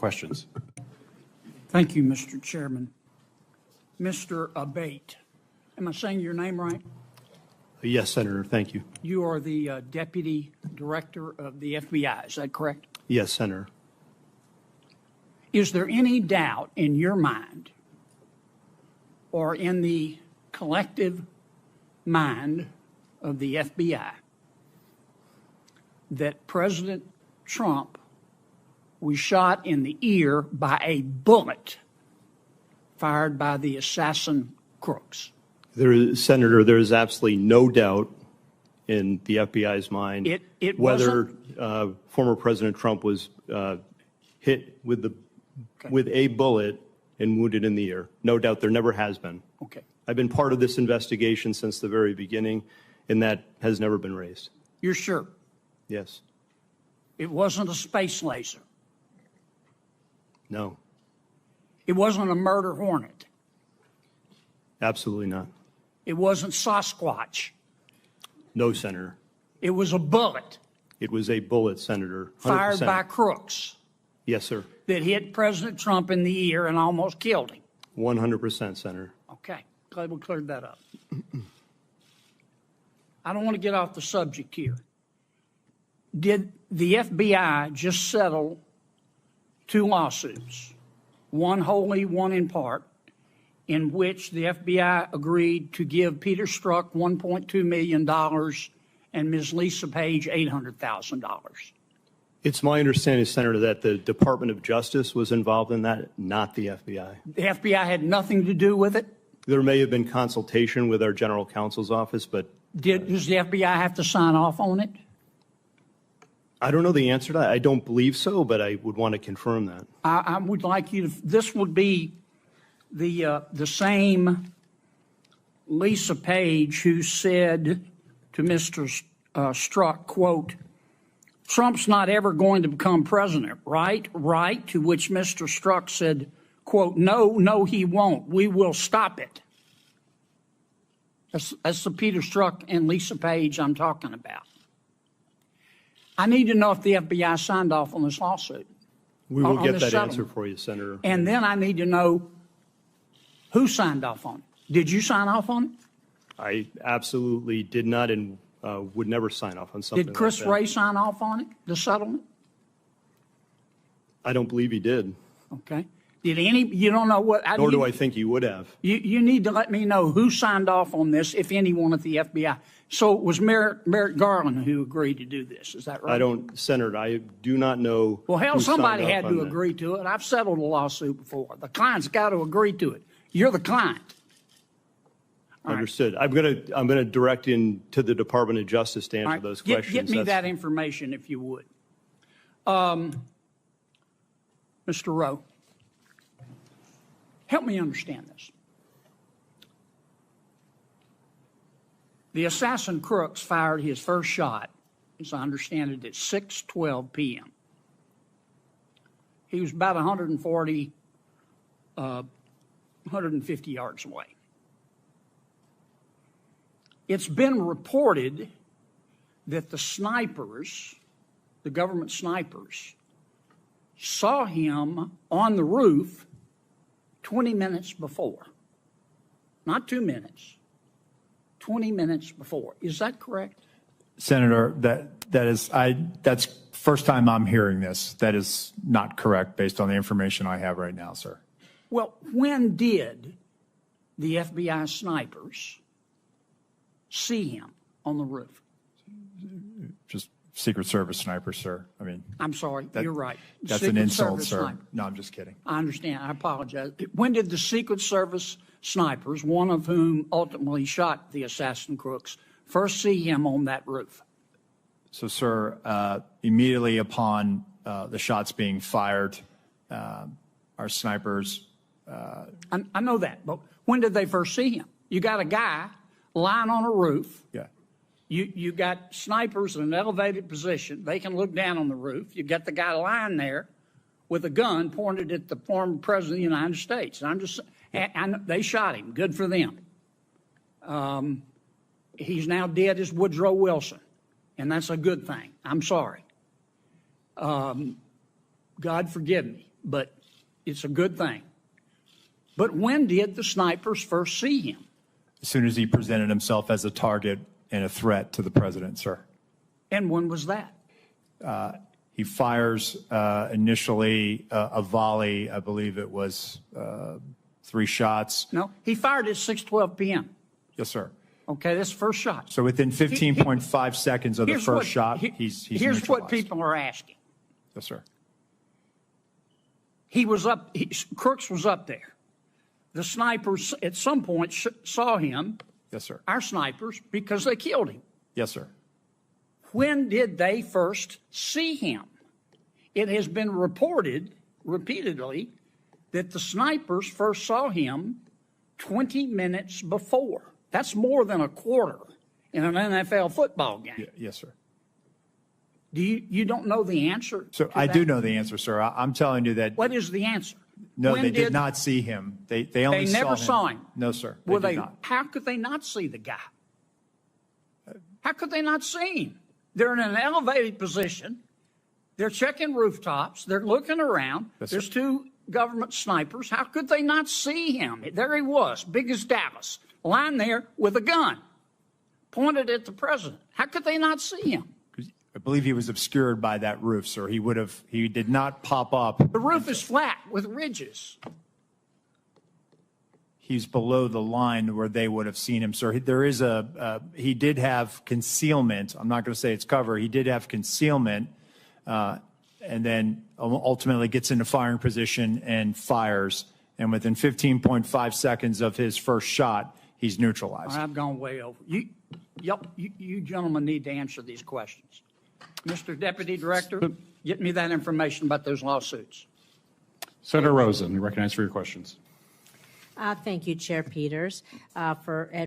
Questions? Thank you, Mr. Chairman. Mr. Abate, am I saying your name right? Yes, Senator. Thank you. You are the Deputy Director of the FBI, is that correct? Yes, Senator. Is there any doubt in your mind or in the collective mind of the FBI that President Trump was shot in the ear by a bullet fired by the assassin crooks? Senator, there is absolutely no doubt in the FBI's mind whether former President Trump was hit with a bullet and wounded in the ear. No doubt, there never has been. Okay. I've been part of this investigation since the very beginning, and that has never been raised. You're sure? Yes. It wasn't a space laser. No. It wasn't a murder hornet. Absolutely not. It wasn't Sasquatch. No, Senator. It was a bullet. It was a bullet, Senator. 100%. Fired by crooks. Yes, sir. That hit President Trump in the ear and almost killed him. 100%, Senator. Okay, glad we cleared that up. I don't want to get off the subject here. Did the FBI just settle 2 lawsuits, one wholly, one in part, in which the FBI agreed to give Peter Strzok $1.2 million and Ms. Lisa Page $800,000? It's my understanding, Senator, that the Department of Justice was involved in that, not the FBI. The FBI had nothing to do with it? There may have been consultation with our general counsel's office, but Does the FBI have to sign off on it? I don't know the answer to that. I don't believe so, but I would want to confirm that. I would like you to, this would be the same Lisa Page who said to Mr. Strzok, quote, "Trump's not ever going to become president, right? Right?" To which Mr. Strzok said, quote, no, he won't. We will stop it." That's the Peter Strzok and Lisa Page I'm talking about. I need to know if the FBI signed off on this lawsuit. We will get that settlement. answer for you, Senator. And then I need to know who signed off on it. Did you sign off on it? I absolutely did not and would never sign off on something Did Chris like that. Wray sign off on it, the settlement? I don't believe he did. Okay. Did any, you don't know what? Nor do I think he would have. You need to let me know who signed off on this, if anyone at the FBI. So it was Merrick Garland who agreed to do this, is that right? Senator, I do not know. Well, hell, who signed somebody off had on to that. agree to it. I've settled a lawsuit before. The client's got to agree to it. You're the client. All Understood. I'm gonna direct in to the Department of Justice to answer right. those Get questions. me that information if you would. Mr. Rowe, help me understand this. The assassin crooks fired his first shot, as I understand it, at 6:12 p.m. He was about 150 yards away. It's been reported that the snipers, the government snipers, saw him on the roof 20 minutes before. Not 2 minutes, 20 minutes before. Is that correct? Senator, that's first time I'm hearing this. That is not correct based on the information I have right now, sir. Well, when did the FBI snipers see him on the roof? Just Secret Service sniper, sir. I mean, I'm sorry, you're right. That's Secret an insult, Service sir. sniper. No, I'm just kidding. I understand. I apologize. When did the Secret Service snipers, one of whom ultimately shot the assassin crooks, first see him on that roof? So, sir, immediately upon the shots being fired, our snipers. I know that, but when did they first see him? You got a guy lying on a roof. Yeah. You got snipers in an elevated position. They can look down on the roof. You got the guy lying there with a gun pointed at the former president of the United States. And they shot him. Good for them. He's now dead as Woodrow Wilson, and that's a good thing. I'm sorry. God forgive me. but it's a good thing. But when did the snipers first see him? As soon as he presented himself as a target and a threat to the president, sir. And when was that? He fires initially a volley. I believe it was 3 shots. No, he fired at 6:12 p.m. Yes, sir. Okay, that's the first shot. So within 15.5 seconds of the first shot, he's Here's what neutralized. people are asking. Yes, sir. He was up, Crooks was up there. The snipers at some point saw him, Yes, sir. our snipers, because they killed him. Yes, sir. When did they first see him? It has been reported repeatedly that the snipers first saw him 20 minutes before. That's more than a quarter in an NFL football game. Yes, sir. Do you don't know the answer? So to I that? do know the answer, sir. I'm telling you that. What is the answer? No, When they did not see him. They only They saw never him. saw him. No, sir. Well, They did not. how could they not see the guy? How could they not see him? They're in an elevated position. They're checking rooftops. They're looking around. Yes, There's sir. 2 government snipers. How could they not see him? There he was, big as Dallas, lying there with a gun pointed at the president. How could they not see him? I believe he was obscured by that roof, sir. He did not pop up. The roof is flat with ridges. He's below the line where they would have seen him, sir. There is he did have concealment. I'm not going to say it's cover. He did have concealment, and then ultimately gets into firing position and fires. And within 15.5 seconds of his first shot, he's neutralized. I've gone way over. You gentlemen need to answer these questions. Mr. Deputy Director, get me that information about those lawsuits. Senator Rosen, you recognize for your questions. Thank you, Chair Peters, for